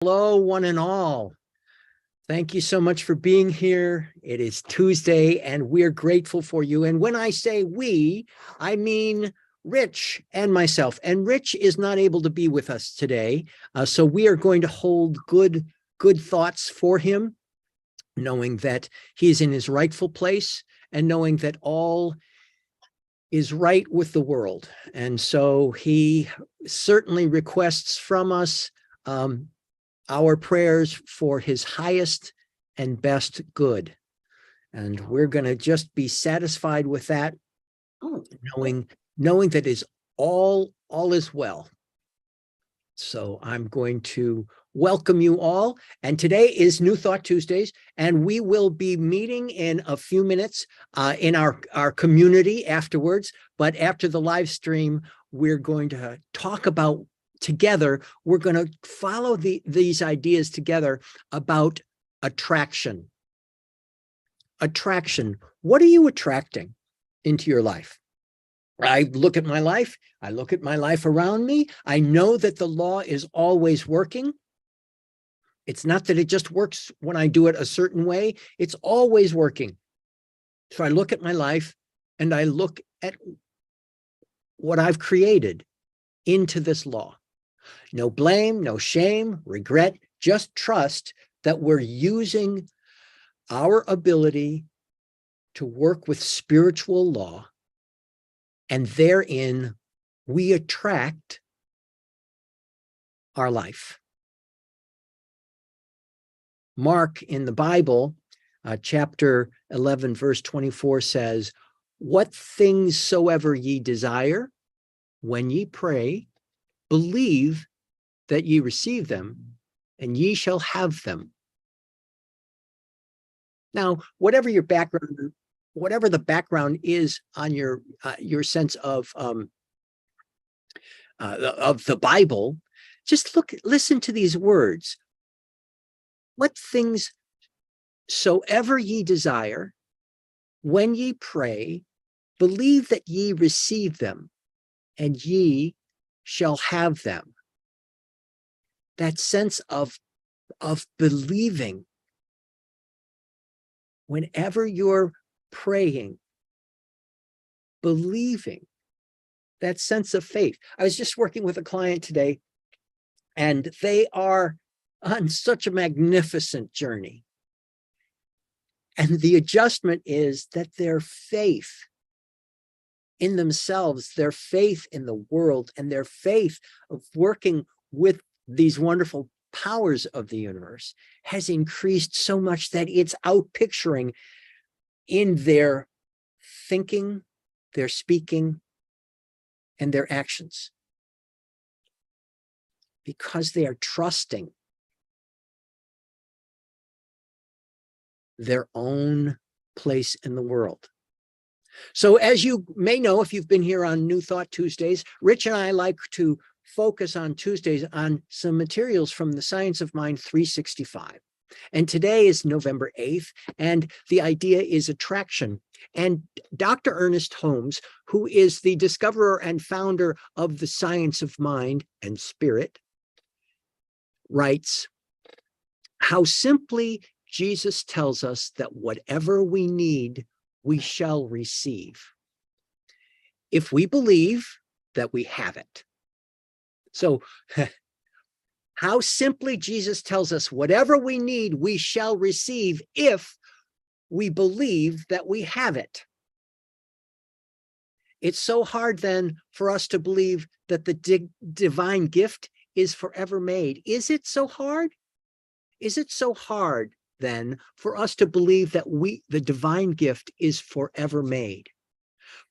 Hello, one and all. Thank you so much for being here. It is Tuesday, and we're grateful for you. And when I say we, I mean Rich and myself. And Rich is not able to be with us today, so we are going to hold good thoughts for him, knowing that he is in his rightful place and knowing that all is right with the world. And so he certainly requests from us our prayers for his highest and best good. And we're going to just be satisfied with that, knowing that is all is well. So I'm going to welcome you all. And today is New Thought Tuesdays, and we will be meeting in a few minutes in our community afterwards. But after the live stream, we're going to talk about together, we're going to follow these ideas together about attraction. Attraction. What are you attracting into your life? I look at my life. I look at my life around me. I know that the law is always working. It's not that it just works when I do it a certain way. It's always working. So I look at my life and I look at what I've created into this law. No blame, no shame, regret, just trust that we're using our ability to work with spiritual law, and therein we attract our life. Mark in the Bible, chapter 11, verse 24 says, "What things soever ye desire, when ye pray, believe that ye receive them, and ye shall have them." Now, whatever your background, whatever the background is on your sense of the Bible, just listen to these words. What things soever ye desire, when ye pray, believe that ye receive them, and ye shall have them. That sense of believing. Whenever you're praying, believing, that sense of faith. I was just working with a client today, and they are on such a magnificent journey. And the adjustment is that their faith in themselves, their faith in the world, and their faith of working with these wonderful powers of the universe has increased so much that it's outpicturing in their thinking, their speaking, and their actions, because they are trusting their own place in the world. So as you may know, if you've been here on New Thought Tuesdays, Rich and I like to focus on Tuesdays on some materials from the Science of Mind 365. And today is November 8th, and the idea is attraction. And Dr. Ernest Holmes, who is the discoverer and founder of the Science of Mind and Spirit, writes, "How simply Jesus tells us that whatever we need, we shall receive, if we believe that we have it." So how simply Jesus tells us whatever we need, we shall receive if we believe that we have it. It's so hard then for us to believe that the divine gift is forever made. Is it so hard? Is it so hard then for us to believe that the divine gift is forever made?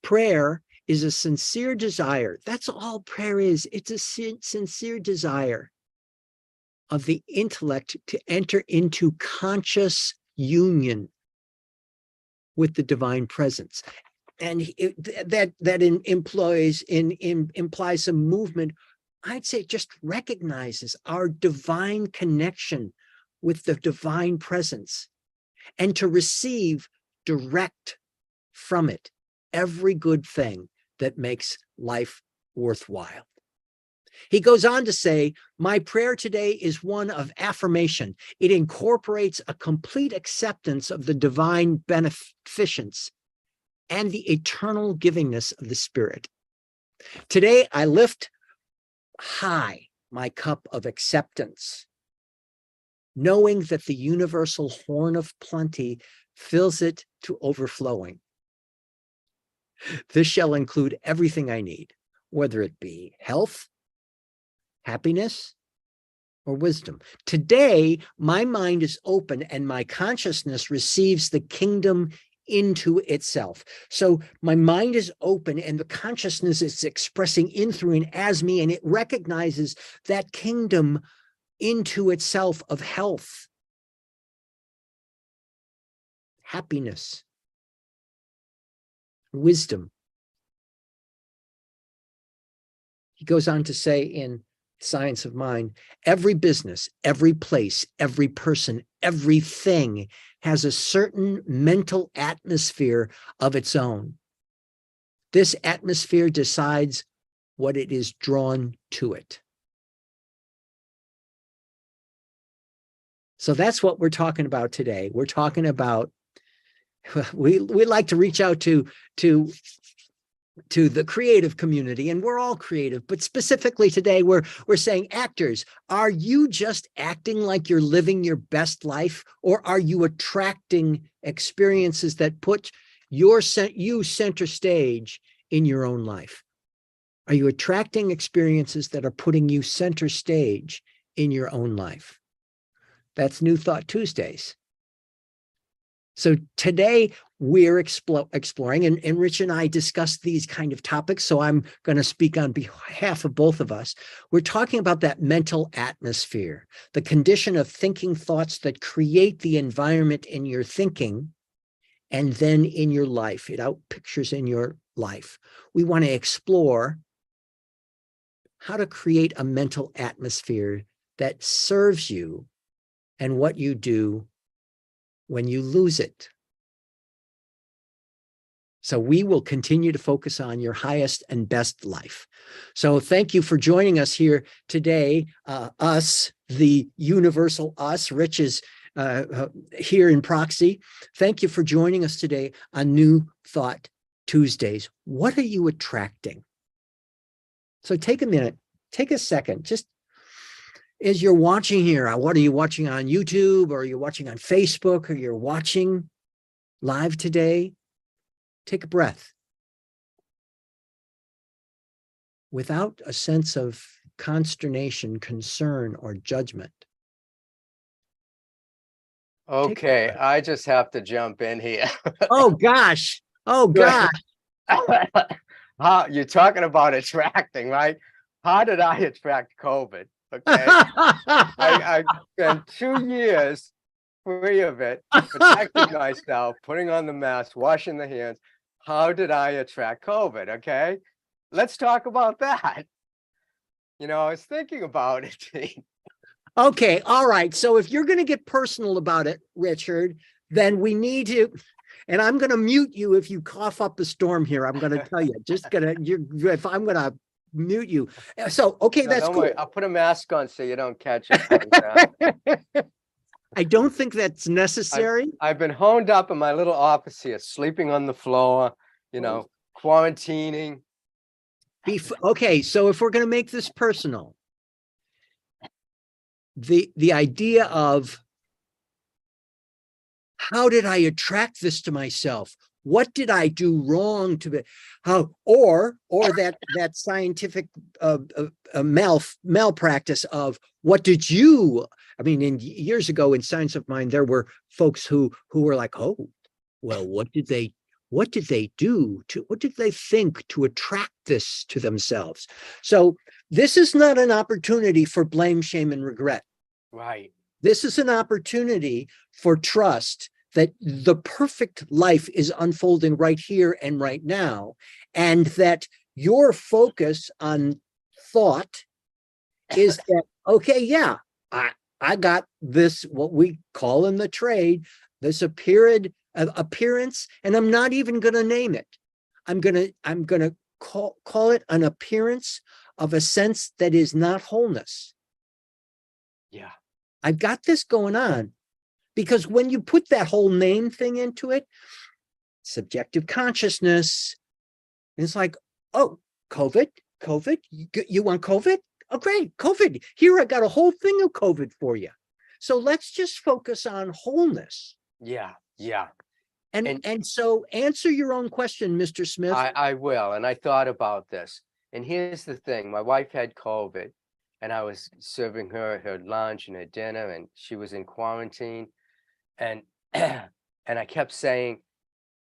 Prayer is a sincere desire. That's all prayer is. It's a sincere desire of the intellect to enter into conscious union with the divine presence. And that implies some movement. I'd say it just recognizes our divine connection with the divine presence, and to receive direct from it every good thing that makes life worthwhile. He goes on to say, my prayer today is one of affirmation. It incorporates a complete acceptance of the divine beneficence and the eternal givingness of the Spirit. Today, I lift high my cup of acceptance, knowing that the universal horn of plenty fills it to overflowing. This shall include everything I need, whether it be health, happiness, or wisdom. Today, my mind is open and my consciousness receives the kingdom into itself. So my mind is open and the consciousness is expressing in, through, and as me, and it recognizes that kingdom into itself of health, happiness, wisdom. He goes on to say in Science of Mind, every business, every place, every person, everything has a certain mental atmosphere of its own. This atmosphere decides what it is drawn to it. So that's what we're talking about today. We're talking about, we like to reach out to the creative community, and we're all creative, but specifically today we're saying, actors, are you just acting like you're living your best life, or are you attracting experiences that put you center stage in your own life? Are you attracting experiences that are putting you center stage in your own life? That's New Thought Tuesdays. So today we're exploring, and Rich and I discussed these kind of topics, so I'm going to speak on behalf of both of us. We're talking about that mental atmosphere, the condition of thinking thoughts that create the environment in your thinking and then in your life. It outpictures in your life. We want to explore how to create a mental atmosphere that serves you and what you do when you lose it. So we will continue to focus on your highest and best life. So thank you for joining us here today. Us, the universal us, Rich is here in proxy. Thank you for joining us today on New Thought Tuesdays. What are you attracting? So take a minute, take a second, just as you're watching here, what are you watching on YouTube, or are you watching on Facebook, or you're watching live today? Take a breath. Without a sense of consternation, concern, or judgment. Okay, I just have to jump in here. Oh, gosh. Oh, gosh. How you're talking about attracting, right? How did I attract COVID? Okay. I spent 2 years free of it, protecting myself, putting on the mask, washing the hands. How did I attract COVID? Okay. Let's talk about that. I was thinking about it. Okay. All right. So if you're going to get personal about it, Richard, then we need to, and I'm going to mute you if you cough up a storm here. I'm going to tell you, if I'm going to mute you. So, okay, No, that's cool. I'll put a mask on so you don't catch it. I don't think that's necessary. I've been honed up in my little office here, sleeping on the floor, quarantining. Okay, so if we're going to make this personal, the idea of how did I attract this to myself? What did I do wrong to be or that scientific malpractice of what did you? I mean, years ago in Science of Mind, there were folks who were like, oh, well, what did they do to, what did they think to attract this to themselves? So this is not an opportunity for blame, shame, and regret. Right. This is an opportunity for trust that the perfect life is unfolding right here and right now, and that your focus on thought is that, okay, yeah, I got this, what we call in the trade, this appearance, and I'm not even going to name it. I'm going to call it an appearance of a sense that is not wholeness. Yeah. I've got this going on. Because when you put that whole name thing into it, subjective consciousness, it's like, oh, COVID, you want COVID? Oh, great, COVID. Here, I got a whole thing of COVID for you. So let's just focus on wholeness. Yeah. Yeah. And so answer your own question, Mr. Smith. I will. And I thought about this. And here's the thing. My wife had COVID and I was serving her lunch and her dinner, and she was in quarantine. And and I kept saying,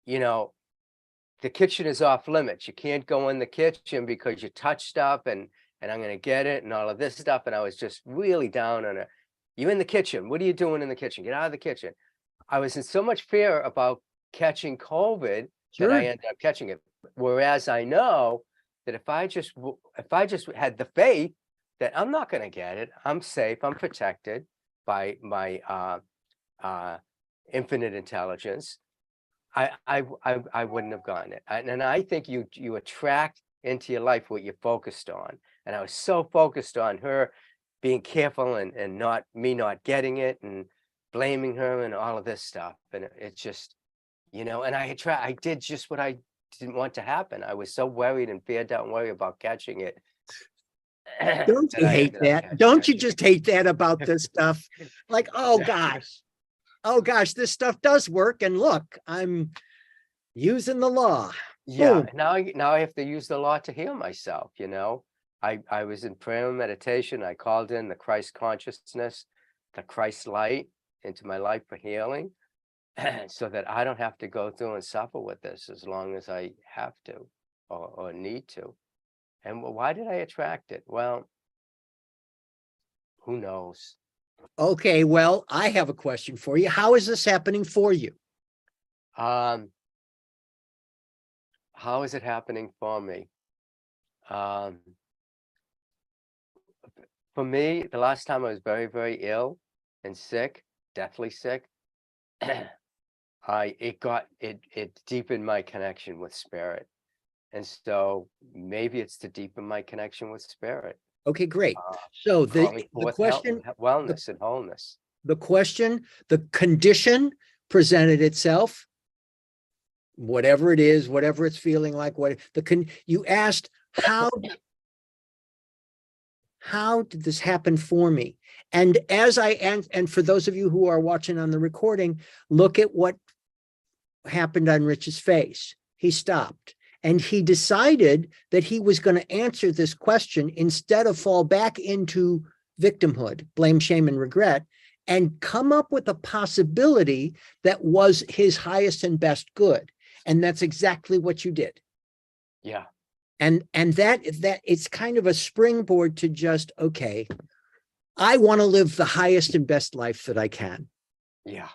you know, the kitchen is off limits. You can't go in the kitchen because you touch stuff and I'm going to get it and all of this stuff. And I was just really down on it. You in the kitchen. What are you doing in the kitchen? Get out of the kitchen. I was in so much fear about catching COVID that I ended up catching it. Whereas I know that if I just had the faith that I'm not going to get it, I'm safe, I'm protected by my infinite intelligence, I wouldn't have gotten it. And I think you attract into your life what you're focused on. And I was so focused on her being careful and not getting it and blaming her and all of this stuff. And it's just, and I did just what I didn't want to happen. I was so worried and feared out and worried about catching it. Don't you hate that? Don't you just hate that about this stuff? Like, oh gosh, this stuff does work. And look, I'm using the law. Yeah. Now I have to use the law to heal myself. I was in prayer and meditation. I called in the Christ consciousness, the Christ light into my life for healing, so that I don't have to go through and suffer with this as long as I have to or need to. And why did I attract it? Well, who knows? Okay, well, I have a question for you. How is this happening for you? How is it happening for me? For me, the last time I was very, very ill and sick, deathly sick, it deepened my connection with spirit. And so maybe it's to deepen my connection with spirit. Okay, great. So the question, wellness and wholeness. The condition presented itself, whatever it is, whatever it's feeling like, you asked, how did this happen for me? And and for those of you who are watching on the recording, look at what happened on Rich's face. He stopped. And he decided that he was going to answer this question instead of fall back into victimhood, blame, shame, and regret, and come up with a possibility that was his highest and best good. And that's exactly what you did. Yeah. And that it's kind of a springboard to just, okay, I want to live the highest and best life that I can. Yeah.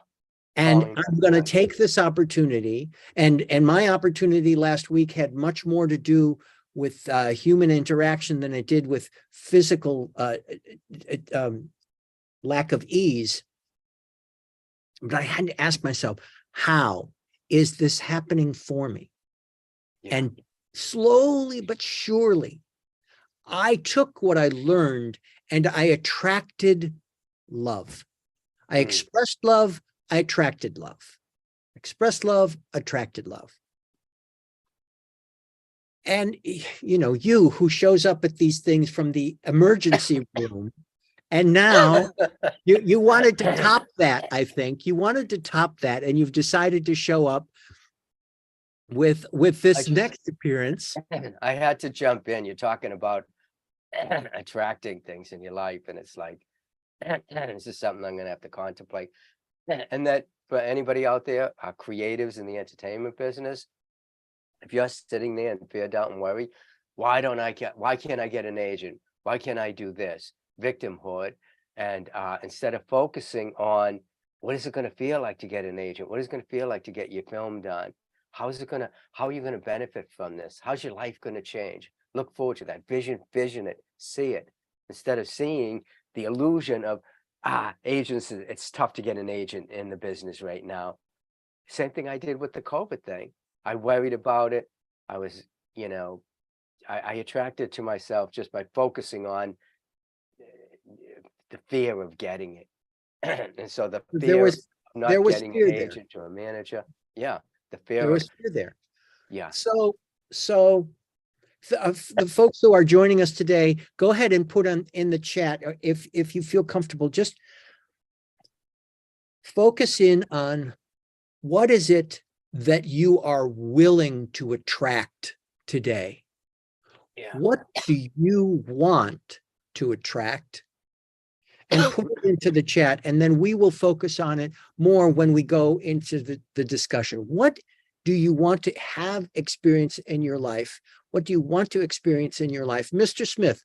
And I'm going to take this opportunity, and my opportunity last week had much more to do with human interaction than it did with physical lack of ease. But I had to ask myself, how is this happening for me? Yeah. And slowly but surely, I took what I learned and I attracted love. I expressed love. I attracted love. Expressed love, attracted love. And, you who shows up at these things from the emergency room, and now you wanted to top that, I think. You wanted to top that, and you've decided to show up with this next appearance. I had to jump in. You're talking about attracting things in your life, and it's like, this is something I'm going to have to contemplate. And that for anybody out there, creatives in the entertainment business, if you're sitting there in fear, doubt, and worry, why can't I get an agent? Why can't I do this? Victimhood. And instead of focusing on what is it going to feel like to get an agent? What is it going to feel like to get your film done? How are you going to benefit from this? How's your life going to change? Look forward to that. Vision it, see it. Instead of seeing the illusion of, agents, it's tough to get an agent in the business right now. Same thing I did with the COVID thing. I worried about it. I was, I attract it to myself just by focusing on the fear of getting it. And so the There fear of was not getting an fear there. agent or a manager. Yeah, the There fear of, was fear there. yeah. So the folks who are joining us today, go ahead and put on in the chat, if you feel comfortable, just focus in on what is it that you are willing to attract today. Yeah. What do you want to attract? And put it into the chat, and then we will focus on it more when we go into the discussion. What do you want to have experience in your life? What do you want to experience in your life? Mr. Smith,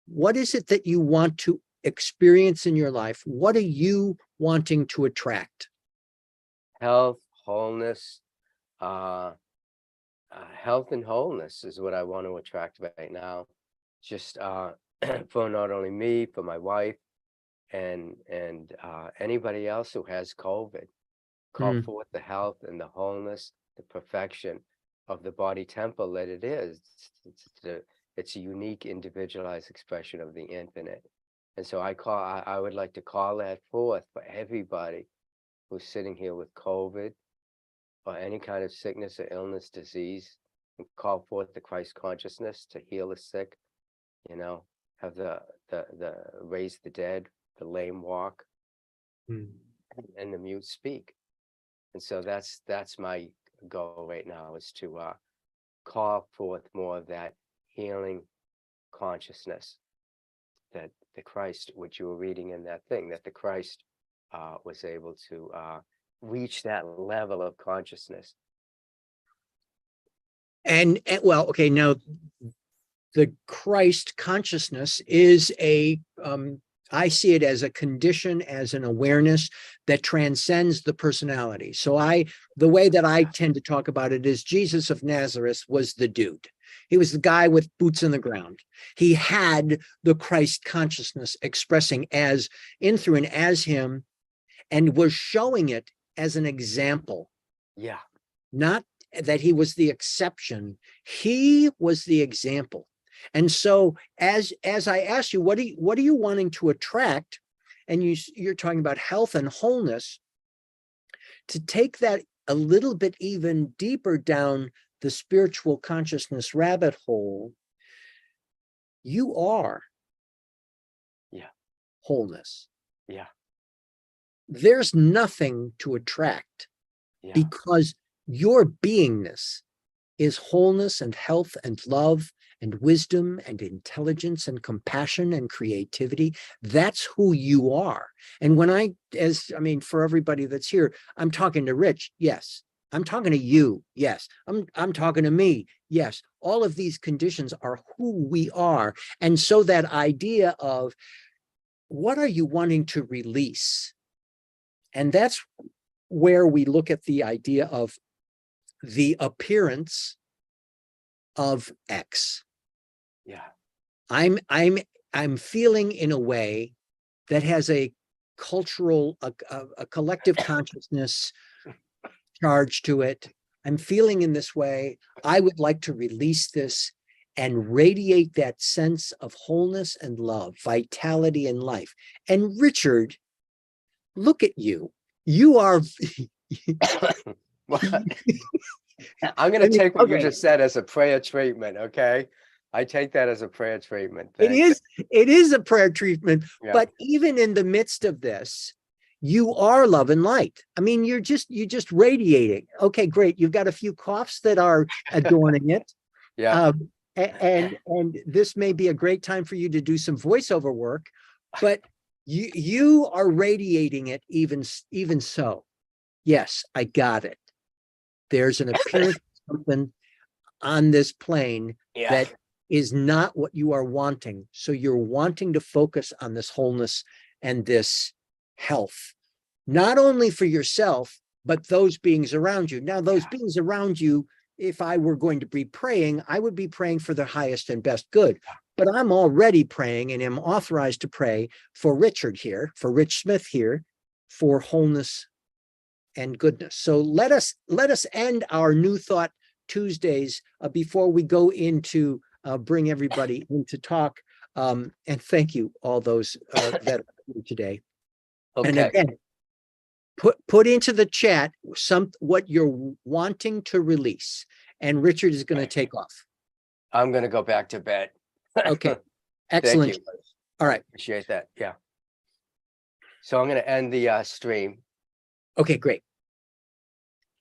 what is it that you want to experience in your life? What are you wanting to attract? Health, wholeness, uh, health and wholeness is what I want to attract right now. Just for not only me, for my wife, and anybody else who has COVID. Call Mm, forth the health and the wholeness, the perfection of the body temple that it is. It's a unique, individualized expression of the infinite. And so I would like to call that forth for everybody who's sitting here with COVID or any kind of sickness or illness, disease, and call forth the Christ consciousness to heal the sick, have the raise the dead, the lame walk, mm. and the mute speak. And so that's my goal right now, is to call forth more of that healing consciousness, that the Christ, which you were reading in that thing, that the Christ was able to reach that level of consciousness. And well, okay, now the Christ consciousness is I see it as a condition, as an awareness that transcends the personality. So the way that I tend to talk about it is Jesus of Nazareth was the dude. He was the guy with boots in the ground. He had the Christ consciousness expressing as in through and as him, and was showing it as an example. Yeah. Not that he was the exception. He was the example. And so as I asked you, what are you wanting to attract? And you're talking about health and wholeness, to take that a little bit even deeper down the spiritual consciousness rabbit hole. You are wholeness. Yeah. There's nothing to attract because your beingness is wholeness and health and love and wisdom and intelligence and compassion and creativity. That's who you are. And when for everybody that's here, I'm talking to Rich. Yes. I'm talking to you. Yes. I'm talking to me. Yes. All of these conditions are who we are. And so that idea of what are you wanting to release? And that's where we look at the idea of the appearance of X. Yeah. I'm feeling in a way that has a cultural, a collective consciousness charge to it. I'm feeling in this way. I would like to release this and radiate that sense of wholeness and love, vitality and life. And Richard, look at you. You are I'm going to take what you just said as a prayer treatment. Okay. I take that as a prayer treatment. It is a prayer treatment, but even in the midst of this, you are love and light. I mean, you're just radiating. Okay, great. You've got a few coughs that are adorning it. Yeah. And this may be a great time for you to do some voiceover work, but you are radiating it even so. Yes, I got it. There's an appearance of something on this plane that is not what you are wanting. So you're wanting to focus on this wholeness and this health, not only for yourself, but those beings around you. Now, those beings around you, if I were going to be praying, I would be praying for their highest and best good. But I'm already praying and am authorized to pray for Richard here, for Rich Smith here, for wholeness and goodness. So let us end our New Thought Tuesdays before we go into bring everybody in to talk. And thank you, all those that are here today. And Okay, again, put into the chat what you're wanting to release. And Richard is going to take off. I'm gonna go back to bed. Okay, Thank excellent. you. All right. Appreciate that. Yeah. So I'm gonna end the stream. Okay, great.